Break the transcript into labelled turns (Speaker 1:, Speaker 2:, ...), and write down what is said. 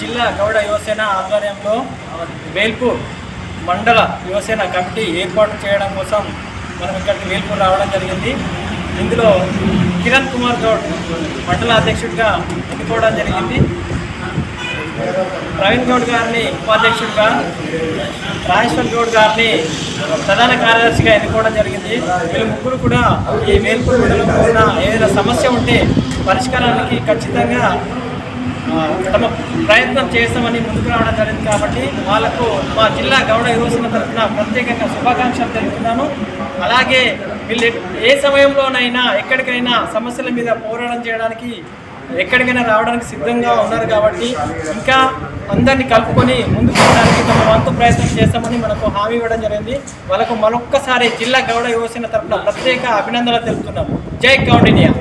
Speaker 1: జిల్లా గౌడ యువసేన ఆధ్వర్యంలో వేల్పూర్ మండల యువసేన కమిటీ ఏర్పాటు చేయడం కోసం మనం ఇక్కడికి వేల్పూర్ రావడం జరిగింది. ఇందులో కిరణ్ కుమార్ గౌడ్ మండల అధ్యక్షుడిగా ఎన్నుకోవడం జరిగింది. ప్రవీణ్ గౌడ్ గారిని ఉపాధ్యక్షుడిగా, రాజేశ్వర్ గౌడ్ గారిని ప్రధాన కార్యదర్శిగా ఎన్నుకోవడం జరిగింది. వీళ్ళు ముగ్గురు కూడా ఈ వేల్పూర్ మండలంలో ఉన్న ఏదైనా సమస్య ఉంటే పరిష్కారానికి ఖచ్చితంగా తమ ప్రయత్నం చేస్తామని ముందుకు రావడం జరిగింది. కాబట్టి వాళ్ళకు మా జిల్లా గౌడ యువసేన తరఫున ప్రత్యేకంగా శుభాకాంక్షలు తెలుపుతున్నాను. అలాగే వీళ్ళు ఏ సమయంలోనైనా ఎక్కడికైనా సమస్యల మీద పోరాటం చేయడానికి ఎక్కడికైనా రావడానికి సిద్ధంగా ఉన్నారు. కాబట్టి ఇంకా అందరినీ కలుపుకొని ముందుకు వెళ్ళడానికి తమ వంతు ప్రయత్నం చేస్తామని మనకు హామీ ఇవ్వడం జరిగింది. వాళ్ళకు మరొక్కసారి జిల్లా గౌడ యువసేన తరఫున ప్రత్యేక అభినందనలు తెలుపుతున్నాము. జై గౌడ్ ఇండియా.